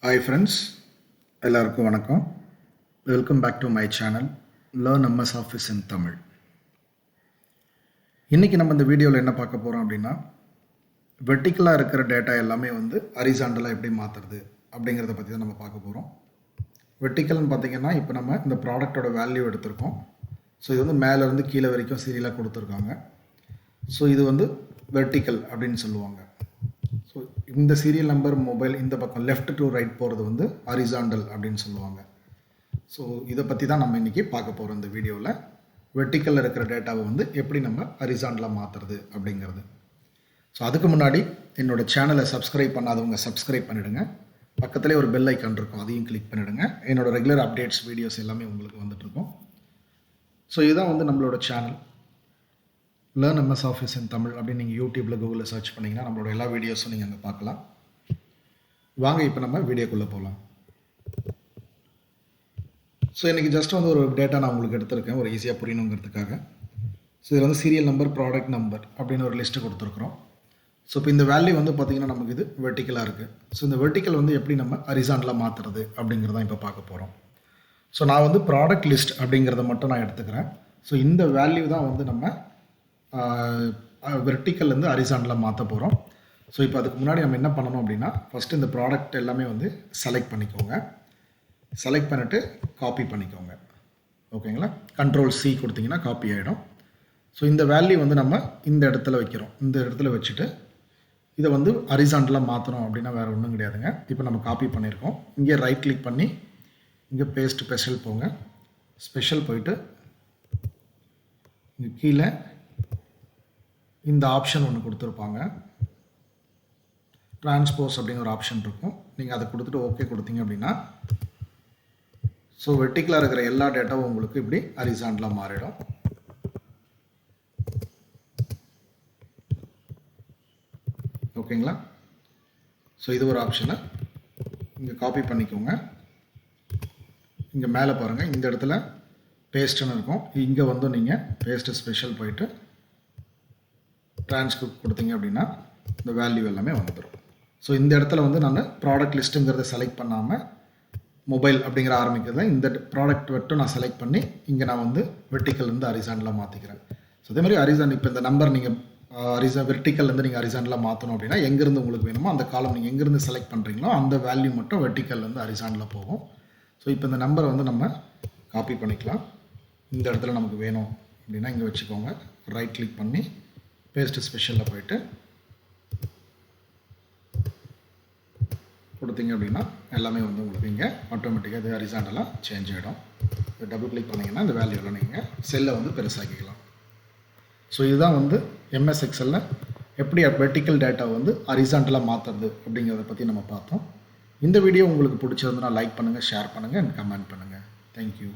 Hi friends, எல்லாருக்கும் வணக்கம். Welcome back to my channel learn MS Office in Tamil. இன்றைக்கி நம்ம இந்த வீடியோவில் என்ன பார்க்க போகிறோம் அப்படின்னா, வெர்டிக்கலாக இருக்கிற டேட்டா எல்லாமே ஹரிசாண்டலாக எப்படி மாற்றுறது அப்படிங்கிறத பற்றி தான் நம்ம பார்க்க போகிறோம். வெர்டிக்கல்னு பார்த்திங்கன்னா, இப்போ நம்ம இந்த ப்ராடக்டோட வேல்யூ எடுத்திருக்கோம். ஸோ இது மேலேருந்து கீழே வரைக்கும் சீரியலாக கொடுத்துருக்காங்க. ஸோ இது வெர்டிக்கல் அப்படின்னு சொல்லுவாங்க. ஸோ இந்த சீரியல் நம்பர் மொபைல் இந்த பக்கம் லெஃப்ட் டு ரைட் போகிறது ஹரிசாண்டல் அப்படின்னு சொல்லுவாங்க. ஸோ இதை பற்றி தான் நம்ம இன்றைக்கி பார்க்க போகிறோம் இந்த வீடியோவில். வெர்டிக்கலில் இருக்கிற டேட்டாவை எப்படி நம்ம ஹரிசாண்டலாக மாற்றுறது அப்படிங்கிறது. ஸோ அதுக்கு முன்னாடி என்னோடய சேனலை சப்ஸ்கிரைப் பண்ணாதவங்க சப்ஸ்கிரைப் பண்ணிவிடுங்க. பக்கத்துலேயே ஒரு பெல் ஐக்கான் இருக்கும், அதையும் கிளிக் பண்ணிவிடுங்க. என்னோடய ரெகுலர் அப்டேட்ஸ் வீடியோஸ் எல்லாமே உங்களுக்கு வந்துட்டுருக்கும். ஸோ இதுதான் நம்மளோட channel learn MS Office in Tamil அப்படின்னு நீங்கள் யூடியூப்பில் கூகுளில் சர்ச் பண்ணிங்கன்னா நம்மளோட எல்லா வீடியோஸும் நீங்கள் அங்கே பார்க்கலாம். வாங்க இப்போ நம்ம வீடியோக்குள்ளே போகலாம். ஸோ இன்றைக்கி ஜஸ்ட் ஒரு டேட்டா நான் உங்களுக்கு எடுத்திருக்கேன், ஒரு ஈஸியாக புரியணுங்கிறதுக்காக. ஸோ இதில் சீரியல் நம்பர், ப்ராடக்ட் நம்பர் அப்படின்னு ஒரு லிஸ்ட்டு கொடுத்துருக்குறோம். ஸோ இப்போ இந்த வேல்யூ பார்த்திங்கன்னா நமக்கு இது வெர்டிக்கலாக இருக்குது. ஸோ இந்த வெர்டிக்கல் எப்படி நம்ம ஹரிசாண்டலாக மாற்றுறது அப்படிங்கிறதான் இப்போ பார்க்க போகிறோம். ஸோ நான் ப்ராடக்ட் லிஸ்ட் அப்படிங்கிறத மட்டும் நான் எடுத்துக்கிறேன். ஸோ இந்த வேல்யூ தான் நம்ம வெர்டிக்கல்லேருந்து ஹரிசாண்டலாக மாற்ற போகிறோம். ஸோ இப்போ அதுக்கு முன்னாடி நம்ம என்ன பண்ணணும் அப்படின்னா, ஃபஸ்ட்டு இந்த ப்ராடக்ட் எல்லாமே செலக்ட் பண்ணிக்கோங்க. செலக்ட் பண்ணிவிட்டு காப்பி பண்ணிக்கோங்க. ஓகேங்களா? Ctrl+C கொடுத்தீங்கன்னா காப்பி ஆகிடும். ஸோ இந்த வேல்யூ நம்ம இந்த இடத்துல வைக்கிறோம். இந்த இடத்துல வச்சுட்டு இதை ஹரிசாண்டலாக மாற்றணும் அப்படின்னா வேறு ஒன்றும் கிடையாதுங்க. இப்போ நம்ம காப்பி பண்ணியிருக்கோம். இங்கே ரைட் கிளிக் பண்ணி இங்கே பேஸ்ட் ஸ்பெஷல் போங்க. ஸ்பெஷல் போயிட்டு இங்கே கீழே இந்த ஆப்ஷன் ஒன்று கொடுத்துருப்பாங்க, டிரான்ஸ்போஸ் அப்படிங்கிற ஒரு ஆப்ஷன் இருக்கும். நீங்கள் அதை கொடுத்துட்டு ஓகே கொடுத்தீங்க அப்படின்னா, ஸோ வெர்டிக்கலாக இருக்கிற எல்லா டேட்டாவும் உங்களுக்கு இப்படி ஹரிசாண்டலாக மாறிடும். ஓகேங்களா? ஸோ இது ஒரு ஆப்ஷனை இங்கே காப்பி பண்ணிக்கோங்க. இங்கே மேலே பாருங்கள், இந்த இடத்துல பேஸ்ட்டுன்னு இருக்கும். இங்கே நீங்கள் பேஸ்ட்டு ஸ்பெஷல் போயிட்டு டிரான்ஸ்கிரிப்ட் கொடுத்தீங்க அப்படின்னா இந்த வேல்யூ எல்லாமே வந்துடும். ஸோ இந்த இடத்துல நான் ப்ராடக்ட் லிஸ்ட்டுங்கிறத செலக்ட் பண்ணாமல் மொபைல் அப்படிங்கிற ஆரம்பிக்கிறத இந்த ப்ராடக்ட் மட்டும் நான் செலக்ட் பண்ணி இங்கே நான் வெர்டிக்கல்லேருந்து ஹரிசாண்டலாக மாற்றிக்கிறேன். ஸோ அதே மாதிரி ஹரிசாண்டல் இப்போ இந்த நம்பர் நீங்கள் வெர்டிக்கல்லேருந்து நீங்கள் ஹரிசாண்டலாக மாற்றணும் அப்படின்னா எங்கேருந்து உங்களுக்கு வேணுமோ அந்த காலம் நீங்கள் எங்கேருந்து செலக்ட் பண்ணுறீங்களோ அந்த வேல்யூ மட்டும் வெர்டிக்கல்லேருந்து ஹரிசாண்டலாக போகும். ஸோ இப்போ இந்த நம்பரை நம்ம காப்பி பண்ணிக்கலாம். இந்த இடத்துல நமக்கு வேணும் அப்படின்னா இங்கே வச்சுக்கோங்க. ரைட் கிளிக் பண்ணி பேஸ்ட் ஸ்பெஷலில் போயிட்டு கொடுத்தீங்க அப்படின்னா எல்லாமே உங்களுக்கு இங்கே ஆட்டோமேட்டிக்காக இது ஹரிசாண்டலாக சேஞ்ச் ஆகிடும். டபுள் கிளிக் பண்ணிங்கன்னா இந்த வேல்யூவில் நீங்கள் செல்லை பெருசாக்கிக்கலாம். ஸோ இதுதான் எம்எஸ் எக்ஸலில் எப்படி வெர்டிக்கல் டேட்டா ஹரிசாண்டலாக மாற்றுறது அப்படிங்கிறத பற்றி நம்ம பார்த்தோம். இந்த வீடியோ உங்களுக்கு பிடிச்சிருந்ததுன்னா லைக் பண்ணுங்கள், ஷேர் பண்ணுங்கள் அண்ட் கமெண்ட் பண்ணுங்கள். தேங்க்யூ.